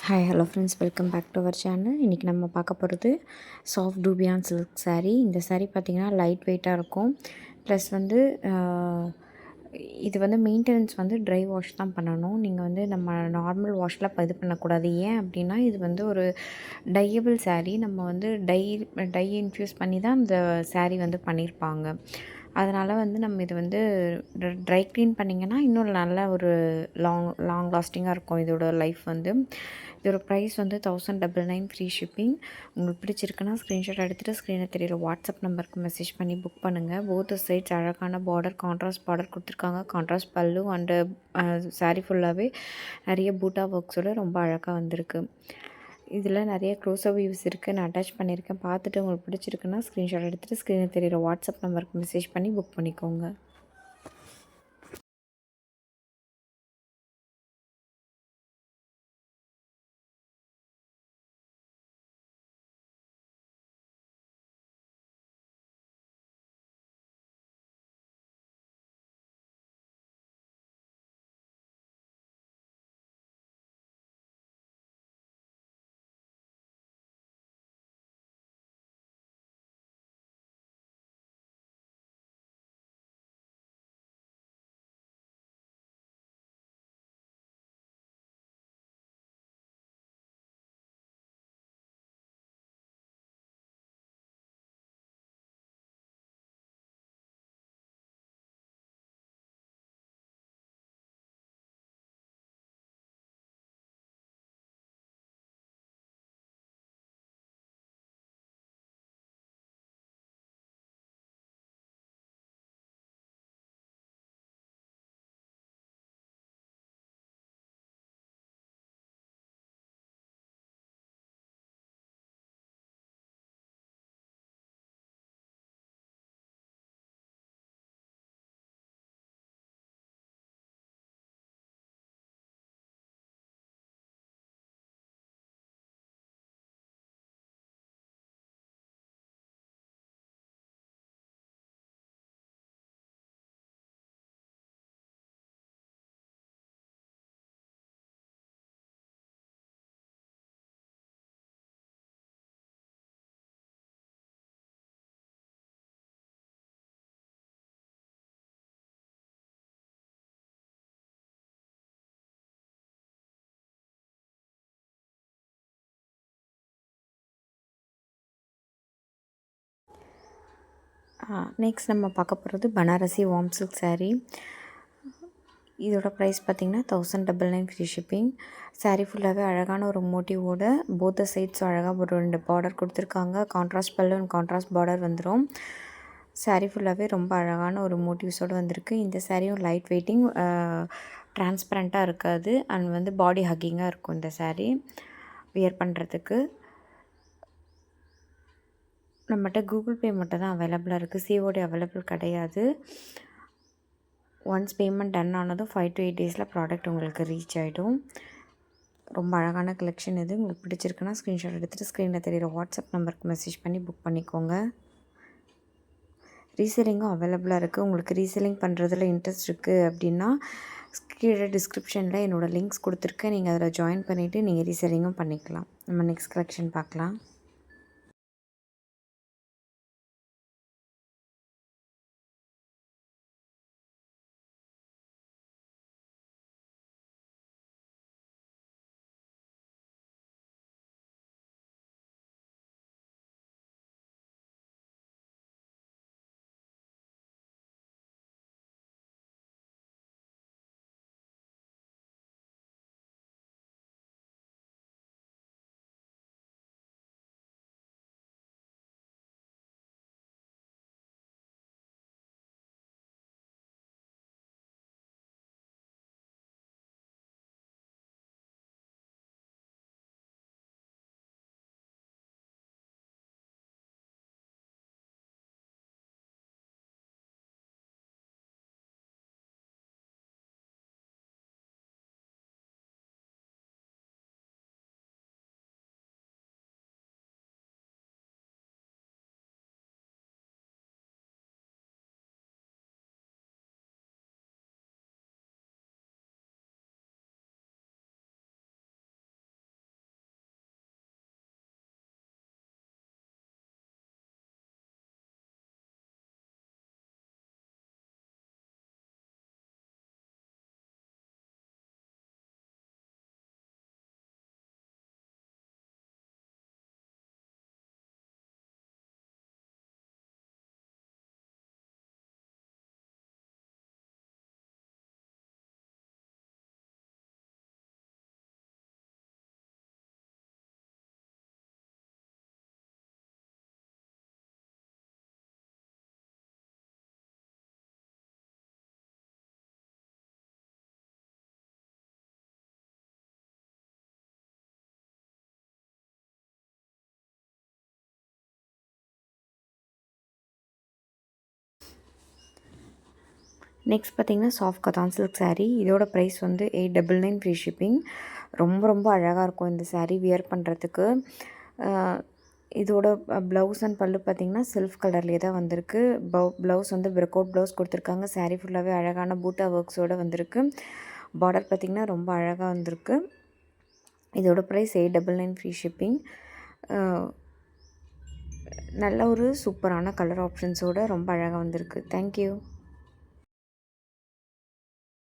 Hi hello friends, welcome back to our channel. இன்றைக்கி நம்ம பார்க்க போகிறது சாஃப்ட் டூபியான் சில்க் saree. இந்த saree பார்த்திங்கன்னா லைட் வெயிட்டாக இருக்கும். ப்ளஸ் வந்து இது வந்து மெயின்டெனன்ஸ் வந்து ட்ரை வாஷ் தான் பண்ணணும். நீங்கள் வந்து நம்ம நார்மல் வாஷில் இது பண்ணக்கூடாது. ஏன் அப்படின்னா இது வந்து ஒரு டையபிள் saree. நம்ம வந்து டை இன்ஃப்யூஸ் பண்ணி தான் இந்த saree வந்து பண்ணியிருப்பாங்க. அதனால் வந்து நம்ம இது வந்து ட்ரை க்ளீன் பண்ணிங்கன்னா இன்னும் நல்ல ஒரு லாங் லாஸ்டிங்காக இருக்கும் இதோட லைஃப் வந்து. இதோட ப்ரைஸ் வந்து 1999 ஃப்ரீ ஷிப்பிங். உங்களுக்கு பிடிச்சிருக்குன்னா ஸ்க்ரீன்ஷாட் எடுத்துகிட்டு ஸ்க்ரீனில் தெரியுற வாட்ஸ்அப் நம்பருக்கு மெசேஜ் பண்ணி புக் பண்ணுங்கள். போத் சைட்ஸ் அழகான பார்டர், கான்ட்ராஸ்ட் பார்டர் கொடுத்துருக்காங்க. கான்ட்ராஸ்ட் பல்லு அண்டு saree ஃபுல்லாகவே நிறைய பூட்டா ஒர்க்ஸோடு ரொம்ப அழகாக வந்திருக்கு. இதில் நிறைய க்ளோஸ்அப் வியூஸ் இருக்குது, நான் அட்டாச் பண்ணியிருக்கேன். பார்த்துட்டு உங்களுக்கு பிடிச்சிருக்குன்னா ஸ்க்ரீன்ஷாட் எடுத்துகிட்டு ஸ்க்ரீனில் தெரியுற வாட்ஸ்அப் நம்பருக்கு மெசேஜ் பண்ணி புக் பண்ணிக்கோங்க. நெக்ஸ்ட் நம்ம பார்க்க போகிறது பனாரசி வார்ம் சில்க் saree. இதோட ப்ரைஸ் பார்த்திங்கன்னா 1099 ஃப்ரீ ஷிப்பிங். saree ஃபுல்லாகவே அழகான ஒரு மோட்டிவோட போத் சைட்ஸும் அழகாக ஒரு 2 பார்டர் கொடுத்துருக்காங்க. கான்ட்ராஸ்ட் பல்லு அண்ட் கான்ட்ராஸ்ட் பார்டர் வந்துடும். saree ஃபுல்லாகவே ரொம்ப அழகான ஒரு மோட்டிவ்ஸோடு வந்திருக்கு. இந்த சாரியும் லைட் வெயிட்டிங், டிரான்ஸ்பரண்ட்டாக இருக்காது அண்ட் வந்து பாடி ஹக்கிங்காக இருக்கும் இந்த saree வியர் பண்ணுறதுக்கு. நம்மகிட்ட கூகுள் பே மட்டும் தான் அவைலபிளாக இருக்குது, சிஓடி அவைலபிள் கிடையாது. ஒன்ஸ் பேமெண்ட் டன் ஆனதும் 5 to 8 டேஸில் ப்ராடக்ட் உங்களுக்கு ரீச் ஆகிடும். ரொம்ப அழகான கலெக்ஷன் இது. உங்களுக்கு பிடிச்சிருக்குன்னா ஸ்க்ரீன்ஷாட் எடுத்துகிட்டு ஸ்க்ரீனில் தெரியுற வாட்ஸ்அப் நம்பருக்கு மெசேஜ் பண்ணி புக் பண்ணிக்கோங்க. ரீசெல்லிங்கும் அவைலபிளாக இருக்குது. உங்களுக்கு ரீசெல்லிங் பண்ணுறதுல இன்ட்ரெஸ்ட் இருக்குது அப்படின்னா கீழே டிஸ்கிரிப்ஷனில் என்னோடய லிங்க்ஸ் கொடுத்துருக்கேன். நீங்கள் அதில் ஜாயின் பண்ணிவிட்டு நீங்கள் ரீசெல்லிங்கும் பண்ணிக்கலாம். நம்ம நெக்ஸ்ட் கலெக்ஷன் பார்க்கலாம். நெக்ஸ்ட் பார்த்திங்கன்னா சாஃப்ட் கதான் சில்க் saree. இதோட ப்ரைஸ் வந்து 899 ஃப்ரீ ஷிப்பிங். ரொம்ப ரொம்ப அழகாக இருக்கும் இந்த saree வியர் பண்ணுறதுக்கு. இதோட ப்ளவுஸ் அண்ட் பல்லு பார்த்திங்கன்னா செல்ஃப் கலர்லேயே தான் வந்திருக்கு. ப்ளவுஸ் வந்து ப்ரொக்கவுட் ப்ளவுஸ் கொடுத்துருக்காங்க. saree ஃபுல்லாகவே அழகான பூட்டா ஒர்க்ஸோடு வந்திருக்கு. பார்டர் பார்த்திங்கன்னா ரொம்ப அழகாக வந்திருக்கு. இதோட ப்ரைஸ் 899 ஃப்ரீ ஷிப்பிங். நல்ல ஒரு சூப்பரான கலர் ஆப்ஷன்ஸோடு ரொம்ப அழகாக வந்திருக்கு. தேங்க்யூ.